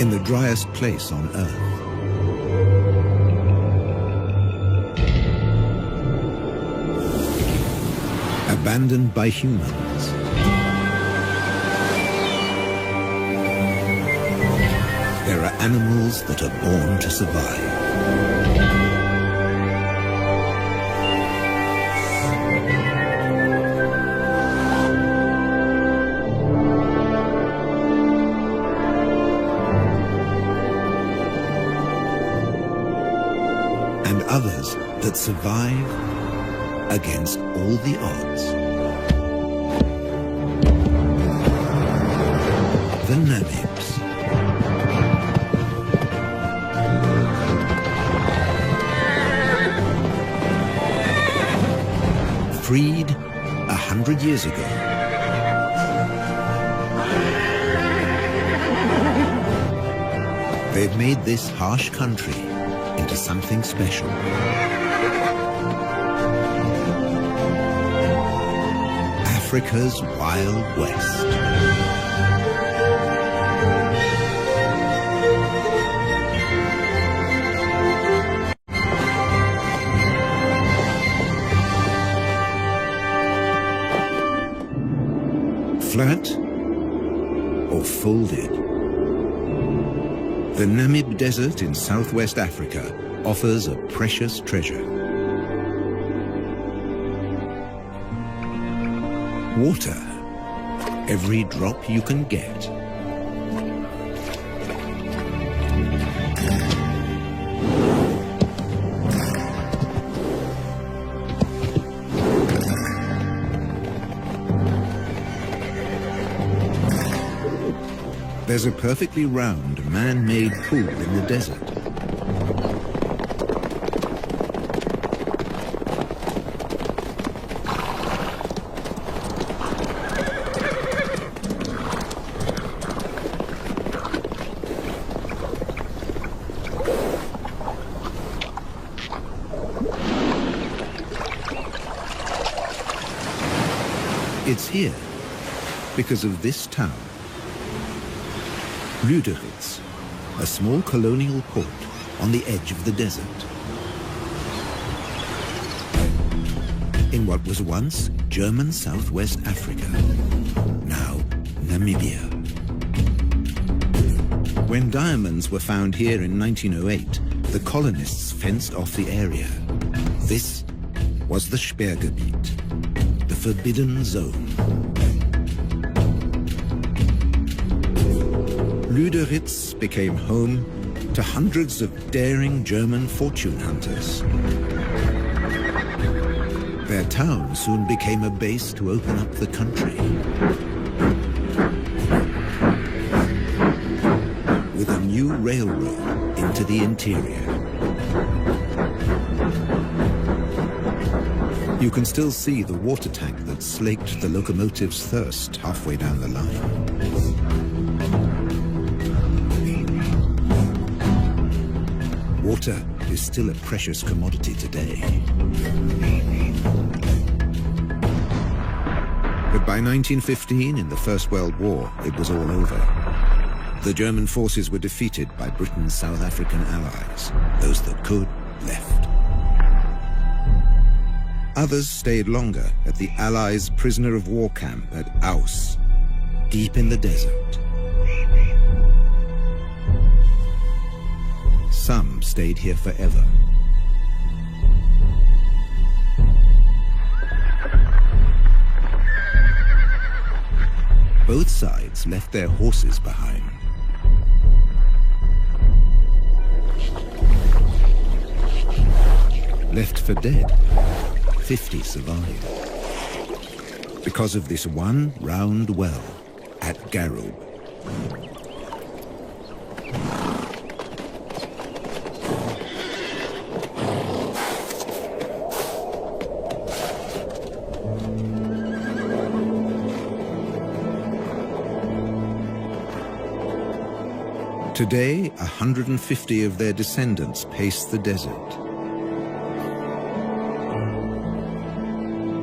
in the driest place on Earth. Abandoned by humans. There are animals that are born to survive. And others that survive against all the odds. The Namibs. Freed 100 years ago. They've made this harsh country into something special. Africa's Wild West. Flat or folded? The Namib Desert in southwest Africa offers a precious treasure. Water, every drop you can get. There's a perfectly round, man-made pool in the desert. It's here because of this town. Lüderitz, a small colonial port on the edge of the desert. In what was once German Southwest Africa, now Namibia. When diamonds were found here in 1908, the colonists fenced off the area. This was the Sperrgebiet, the forbidden zone. Lüderitz became home to hundreds of daring German fortune hunters. Their town soon became a base to open up the country. With a new railroad into the interior. You can still see the water tank that slaked the locomotive's thirst halfway down the line. Water is still a precious commodity today. But by 1915, in the First World War, it was all over. The German forces were defeated by Britain's South African allies. Those that could, left. Others stayed longer at the Allies' prisoner of war camp at Aus, deep in the desert. Some stayed here forever. Both sides left their horses behind. Left for dead, 50 survived. Because of this one round well at Garub. Today, 150 of their descendants pace the desert,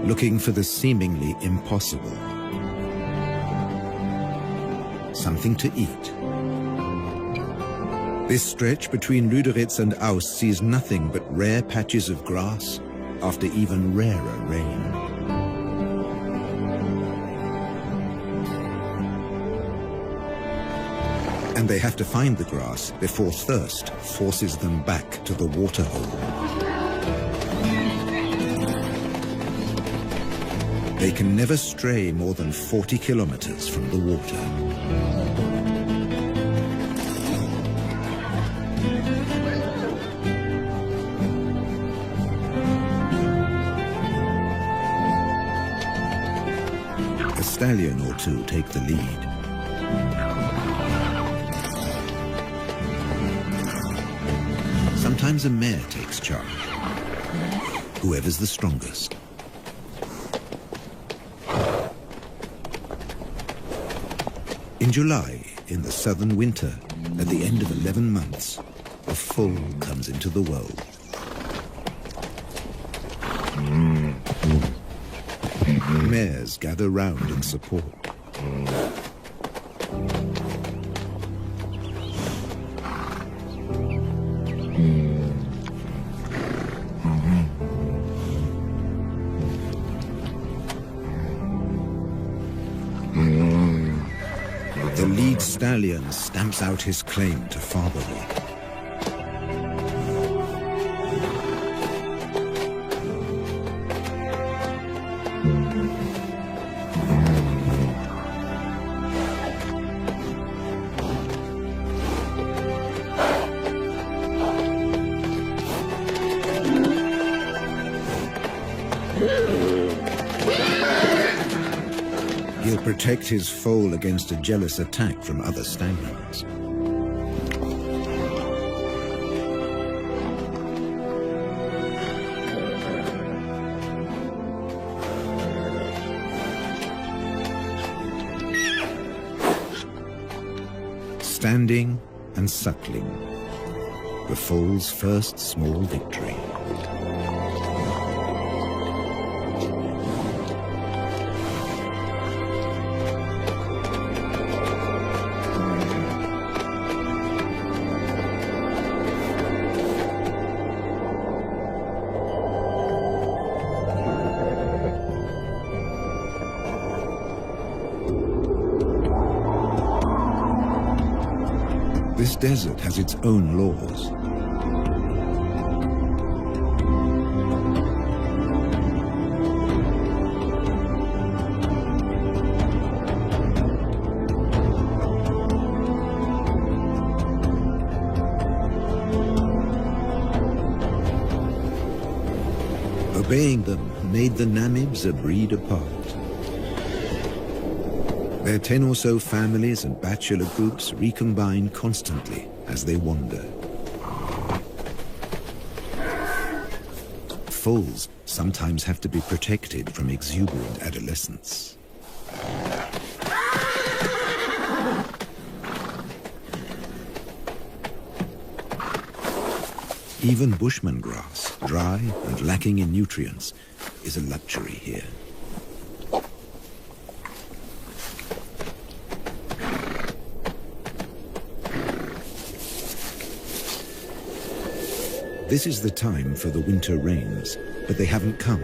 looking for the seemingly impossible. Something to eat. This stretch between Lüderitz and Aus sees nothing but rare patches of grass after even rarer rain. And they have to find the grass before thirst forces them back to the waterhole. They can never stray more than 40 kilometers from the water. A stallion or two take the lead. Sometimes a mare takes charge, whoever's the strongest. In July, in the southern winter, at the end of 11 months, a foal comes into the world. Mares gather round in support. The lead stallion stamps out his claim to fatherhood. He'll protect his foal against a jealous attack from other stallions. Standing and suckling, the foal's first small victory. This desert has its own laws. Obeying them made the Namibs a breed apart. Their 10 or so families and bachelor groups recombine constantly as they wander. Foals sometimes have to be protected from exuberant adolescents. Even bushman grass, dry and lacking in nutrients, is a luxury here. This is the time for the winter rains, but they haven't come.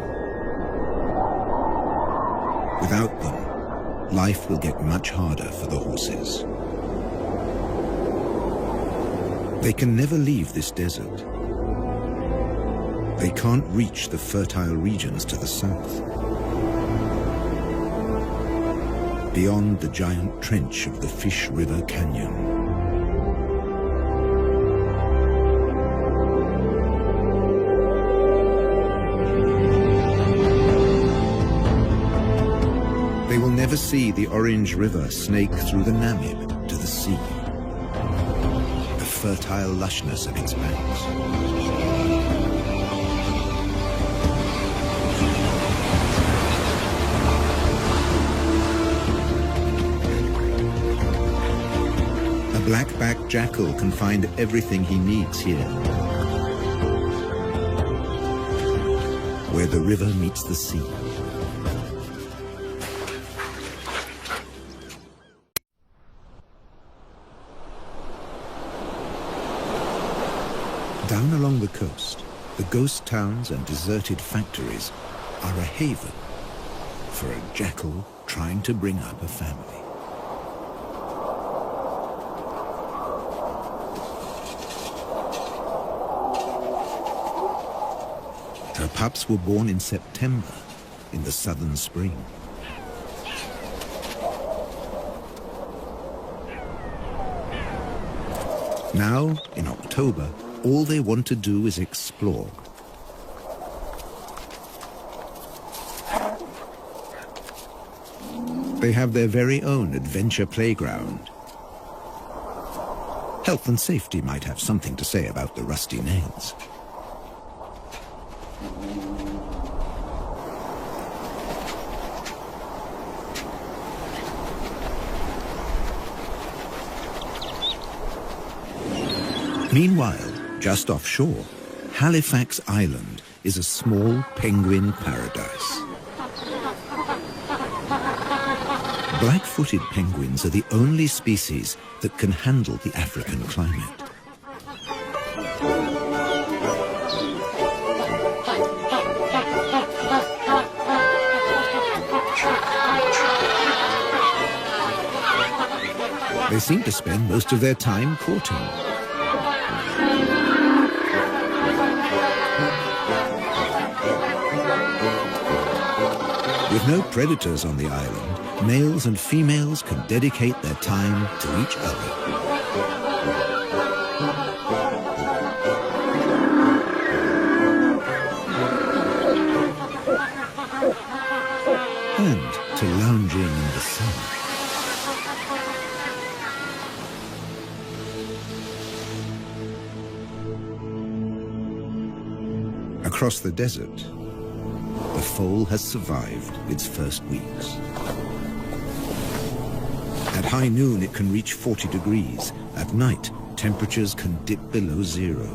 Without them, life will get much harder for the horses. They can never leave this desert. They can't reach the fertile regions to the south. Beyond the giant trench of the Fish River Canyon. They will never see the Orange River snake through the Namib to the sea. The fertile lushness of its banks. A black-backed jackal can find everything he needs here, where the river meets the sea. Down along the coast, the ghost towns and deserted factories are a haven for a jackal trying to bring up a family. Her pups were born in September, in the southern spring. Now, in October, all they want to do is explore. They have their very own adventure playground. Health and safety might have something to say about the rusty nails. Meanwhile, just offshore, Halifax Island is a small penguin paradise. Black-footed penguins are the only species that can handle the African climate. They seem to spend most of their time courting. With no predators on the island, males and females can dedicate their time to each other. And to lounging in the sun. Across the desert, the foal has survived its first weeks. At high noon, it can reach 40 degrees. At night, temperatures can dip below zero.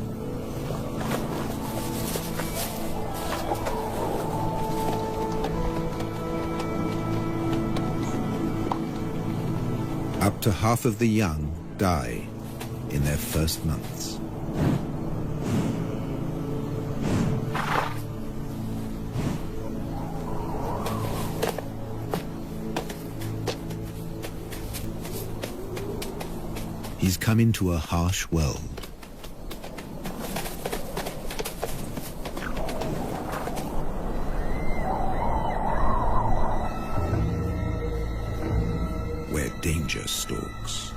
Up to half of the young die in their first months. He's come into a harsh world. Where danger stalks.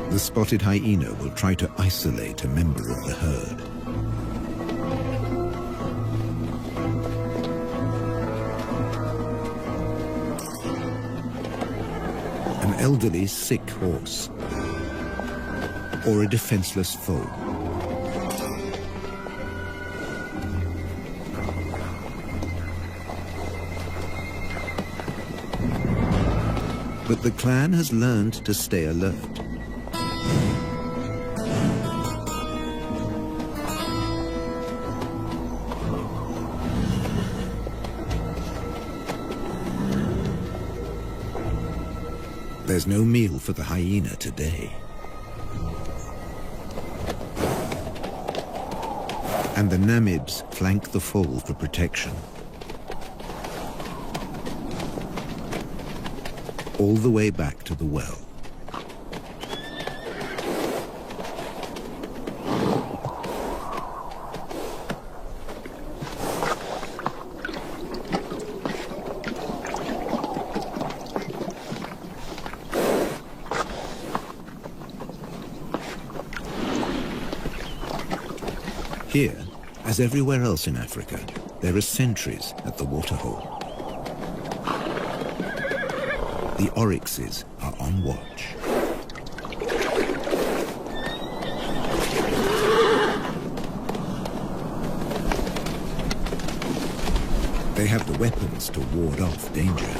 The spotted hyena will try to isolate a member of the herd. An elderly, sick horse, or a defenseless foe. But the clan has learned to stay alert. There's no meal for the hyena today. And the Namibs flank the foal for protection. All the way back to the well. Here, as everywhere else in Africa, there are sentries at the waterhole. The oryxes are on watch. They have the weapons to ward off danger.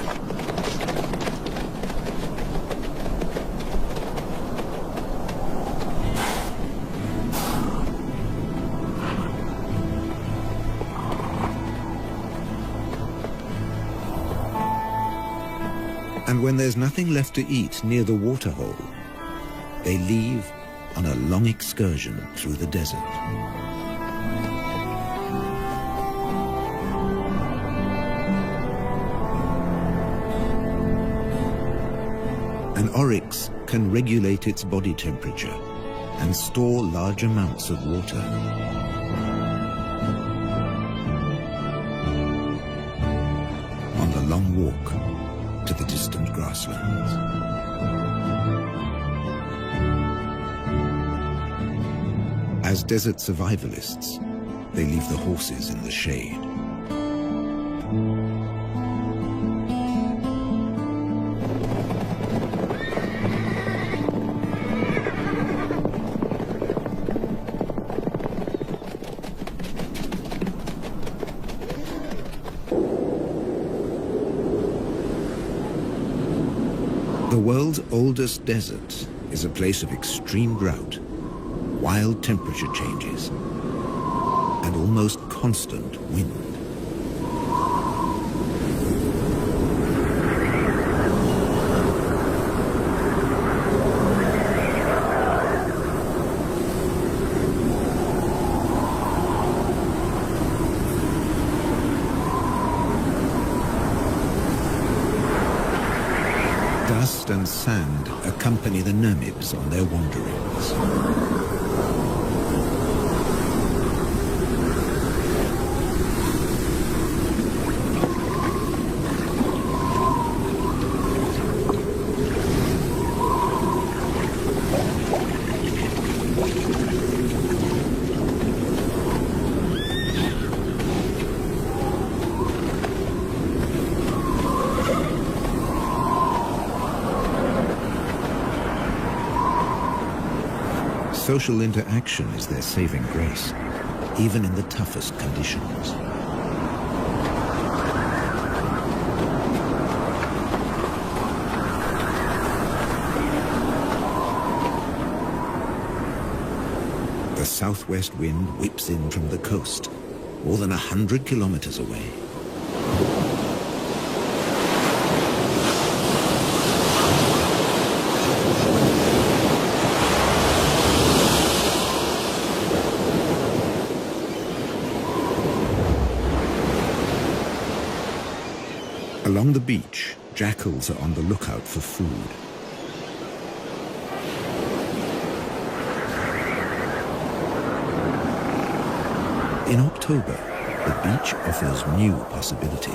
And when there's nothing left to eat near the waterhole, they leave on a long excursion through the desert. An oryx can regulate its body temperature and store large amounts of water. On the long walk to the distant grasslands. As desert survivalists, they leave the horses in the shade. The world's oldest desert is a place of extreme drought, wild temperature changes, and almost constant wind. Dust and sand accompany the Namibs on their wanderings. Social interaction is their saving grace, even in the toughest conditions. The southwest wind whips in from the coast, more than 100 kilometers away. Along the beach, jackals are on the lookout for food. In October, the beach offers new possibilities.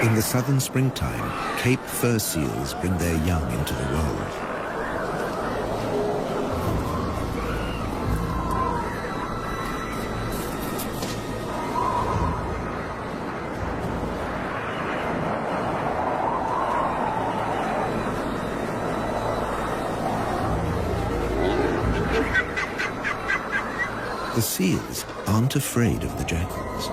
In the southern springtime, Cape fur seals bring their young into the world. The seals aren't afraid of the jackals.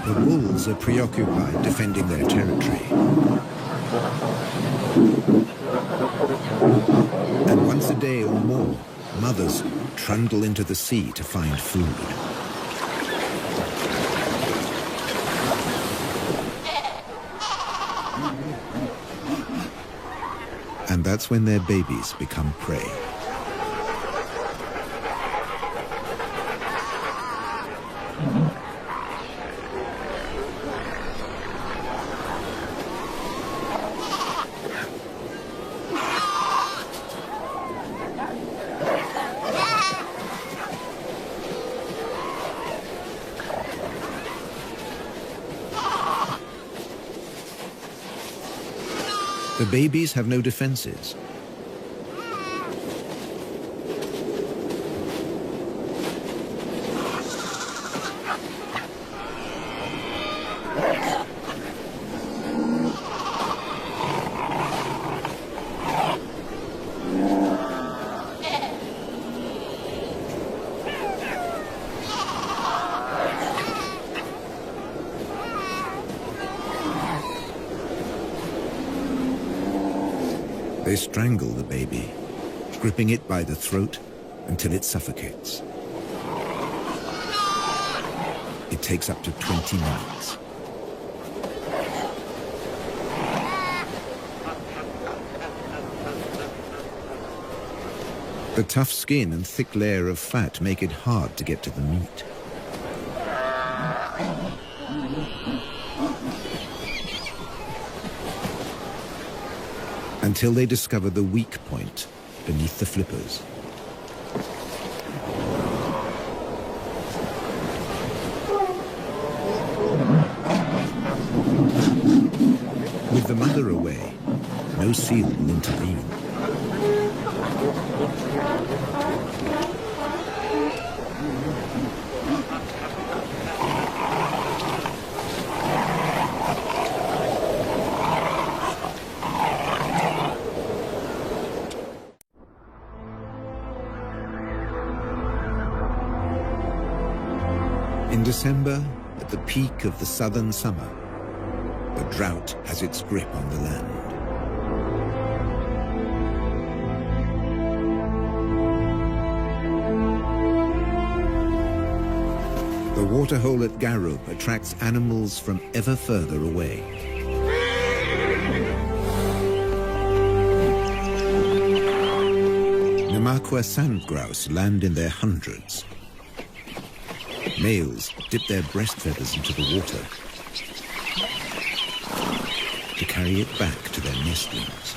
The wolves are preoccupied defending their territory. And once a day or more, mothers trundle into the sea to find food. And that's when their babies become prey. The babies have no defenses. strangle the baby, gripping it by the throat until it suffocates. It takes up to 20 minutes. The tough skin and thick layer of fat make it hard to get to the meat. Until they discover the weak point beneath the flippers. With the mother away, no seal will intervene. In December, at the peak of the southern summer, the drought has its grip on the land. The waterhole at Garup attracts animals from ever further away. Namakwa sand grouse land in their hundreds. Males dip their breast feathers into the water to carry it back to their nestlings.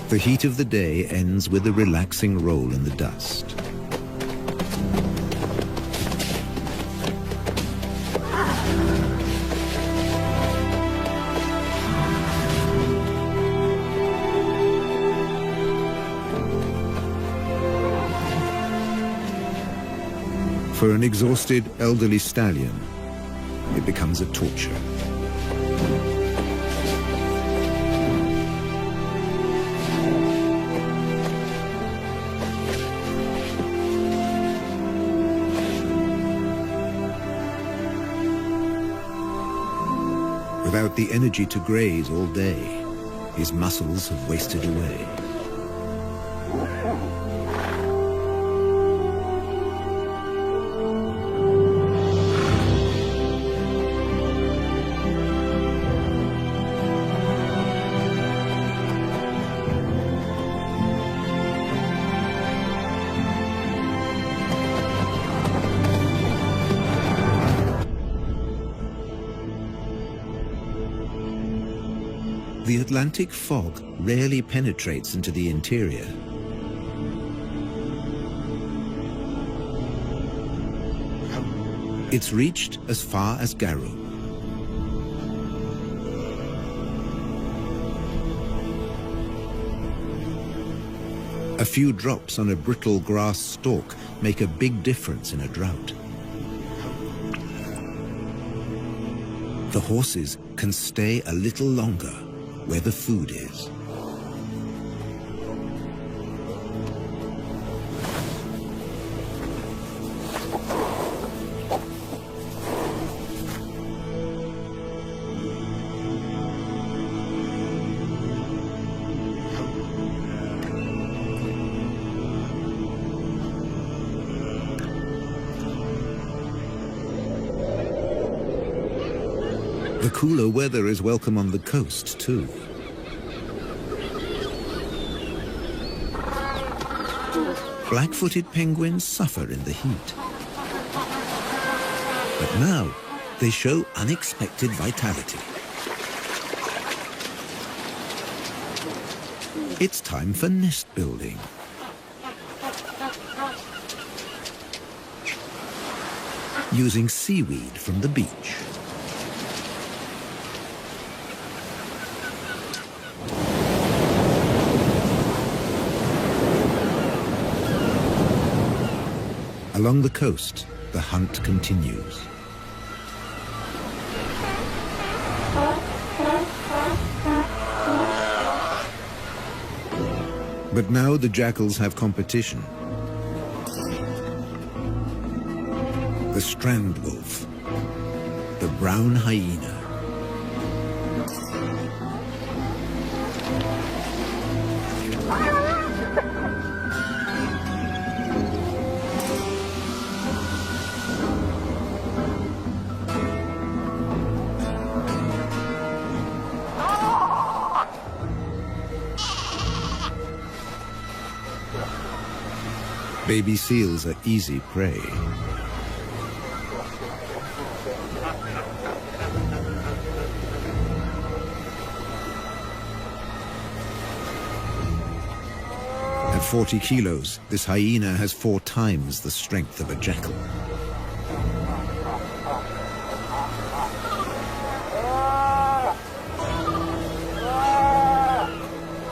The heat of the day ends with a relaxing roll in the dust. For an exhausted elderly stallion, it becomes a torture. Without the energy to graze all day, his muscles have wasted away. The Atlantic fog rarely penetrates into the interior. It's reached as far as Garup. A few drops on a brittle grass stalk make a big difference in a drought. The horses can stay a little longer where the food is. The cooler weather is welcome on the coast, too. Black-footed penguins suffer in the heat. But now, they show unexpected vitality. It's time for nest building. Using seaweed from the beach. Along the coast, the hunt continues. But now the jackals have competition. The strand wolf, the brown hyena. Baby seals are easy prey. At 40 kilos, this hyena has 4 times the strength of a jackal.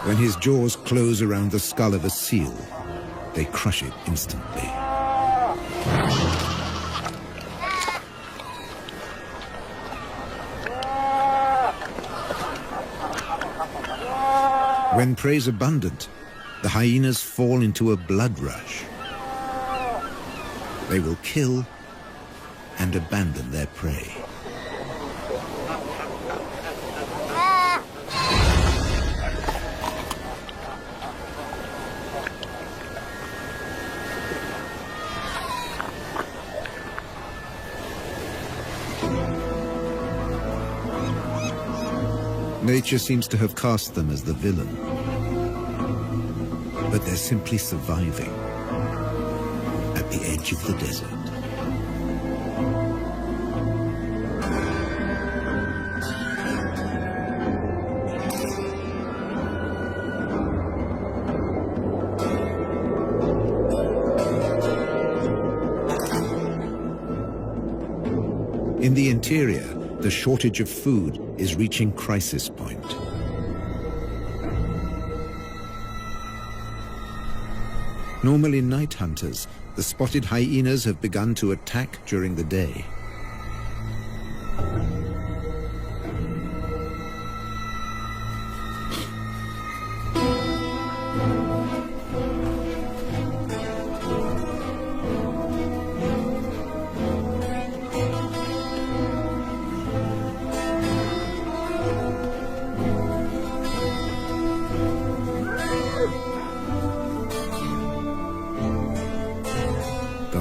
When his jaws close around the skull of a seal, they crush it instantly. When prey is abundant, the hyenas fall into a blood rush. They will kill and abandon their prey. Nature seems to have cast them as the villain, but they're simply surviving at the edge of the desert. In the interior, the shortage of food is reaching crisis point. Normally night hunters, the spotted hyenas have begun to attack during the day.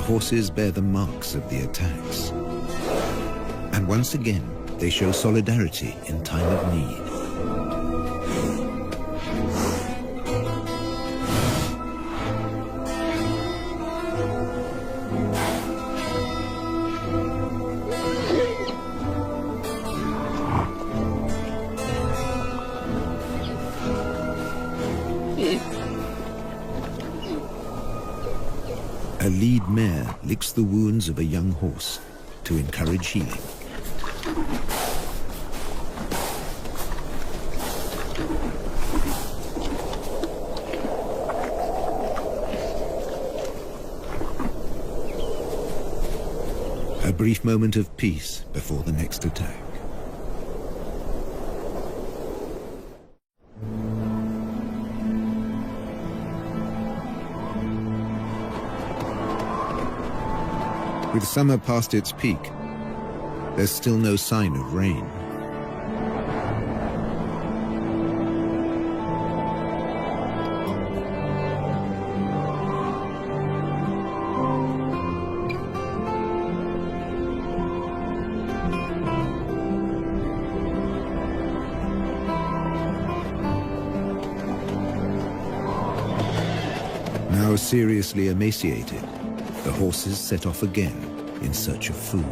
Horses bear the marks of the attacks. And once again, they show solidarity in time of need. A lead mare licks the wounds of a young horse to encourage healing. A brief moment of peace before the next attack. With summer past its peak, there's still no sign of rain. Now seriously emaciated, the horses set off again in search of food.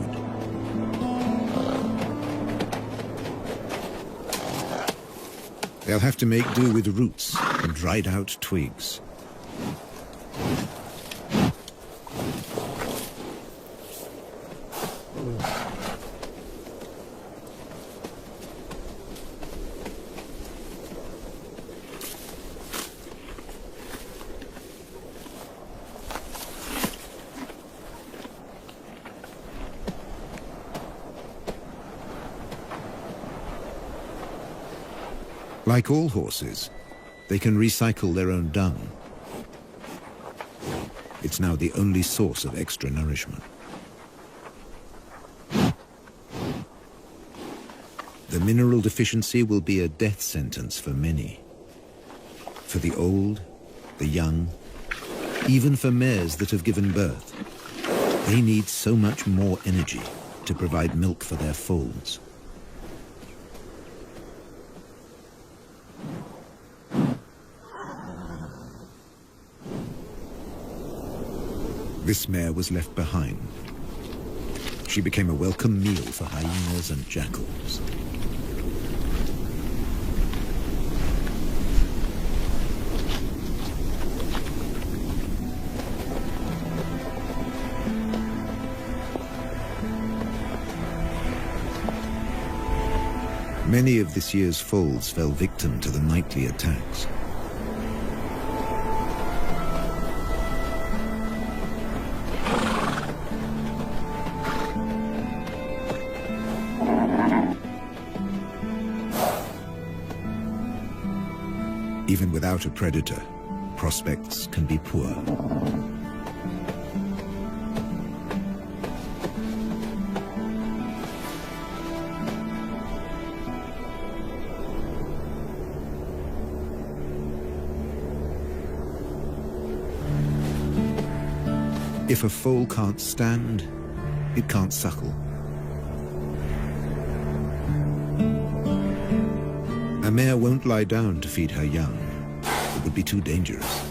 They'll have to make do with roots and dried out twigs. Like all horses, They can recycle their own dung. It's now the only source of extra nourishment. The mineral deficiency will be a death sentence for many. For the old, the young, even for mares that have given birth, they need so much more energy to provide milk for their foals. This mare was left behind. She became a welcome meal for hyenas and jackals. Many of this year's foals fell victim to the nightly attacks. Even without a predator, prospects can be poor. If a foal can't stand, it can't suckle. A mare won't lie down to feed her young. It would be too dangerous.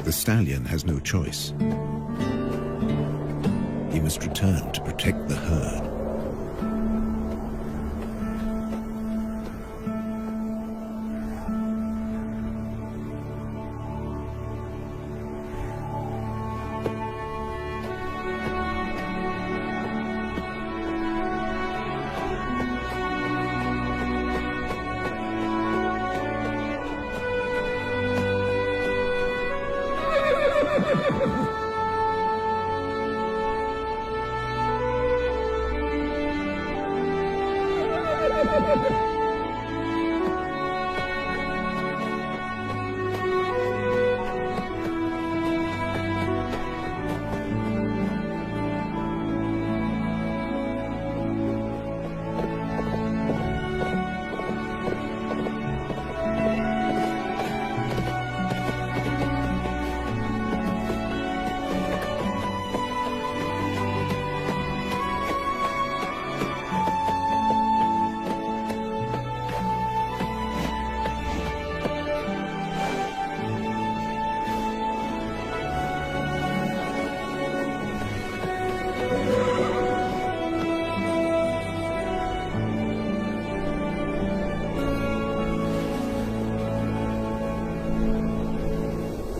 The stallion has no choice. He must return to protect the herd.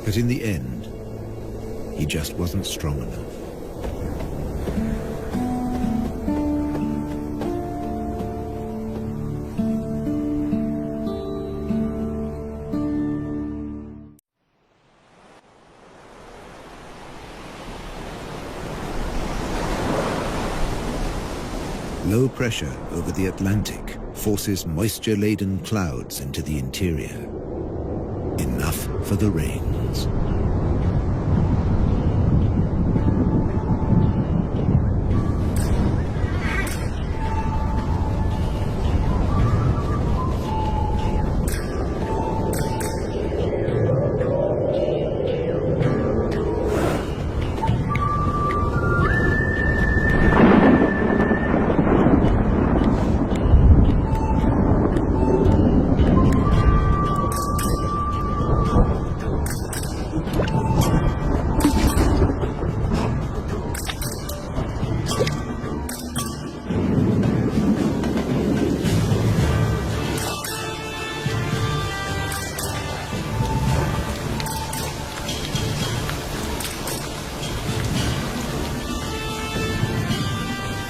But in the end, he just wasn't strong enough. Low pressure over the Atlantic forces moisture-laden clouds into the interior. Enough for the rains.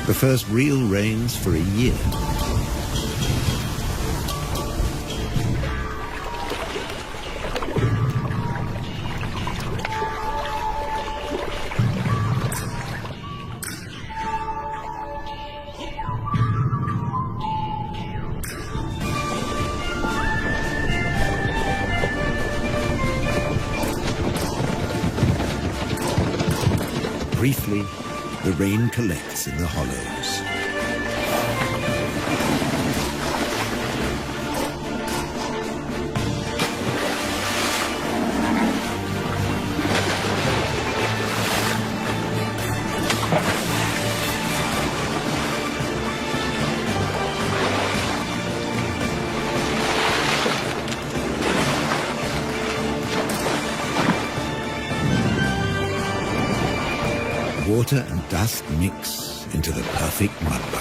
The first real rains for a year. Briefly, the rain collects in the hollows. Water and dust mix into the perfect mud bowl.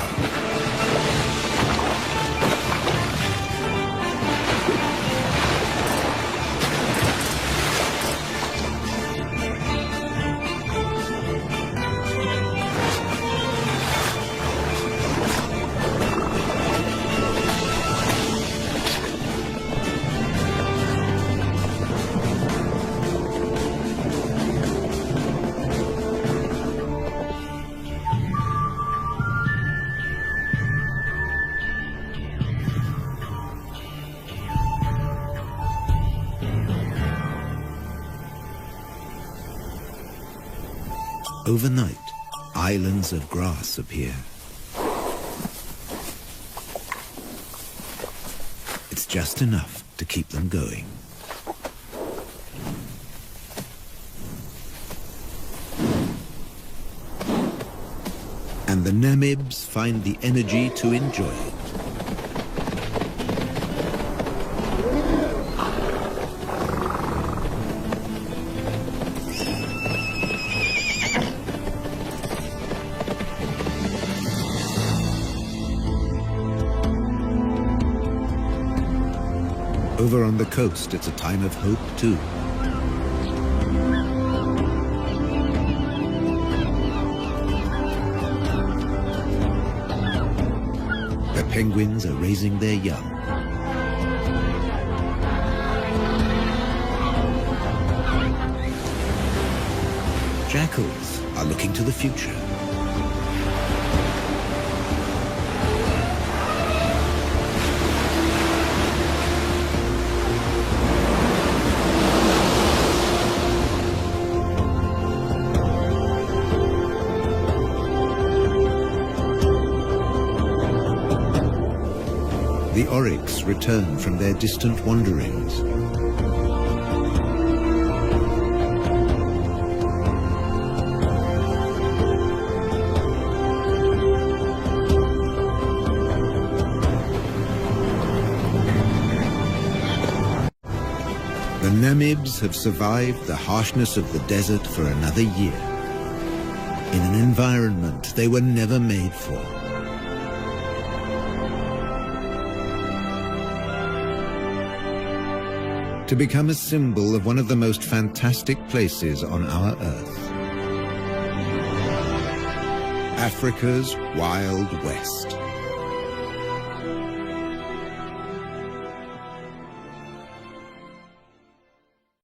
Overnight, islands of grass appear. It's just enough to keep them going. And the Namibs find the energy to enjoy it. Over on the coast, it's a time of hope, too. The penguins are raising their young. Jackals are looking to the future. The oryx return from their distant wanderings. The Namibs have survived the harshness of the desert for another year, in an environment they were never made for. To become a symbol of one of the most fantastic places on our Earth. Africa's Wild West.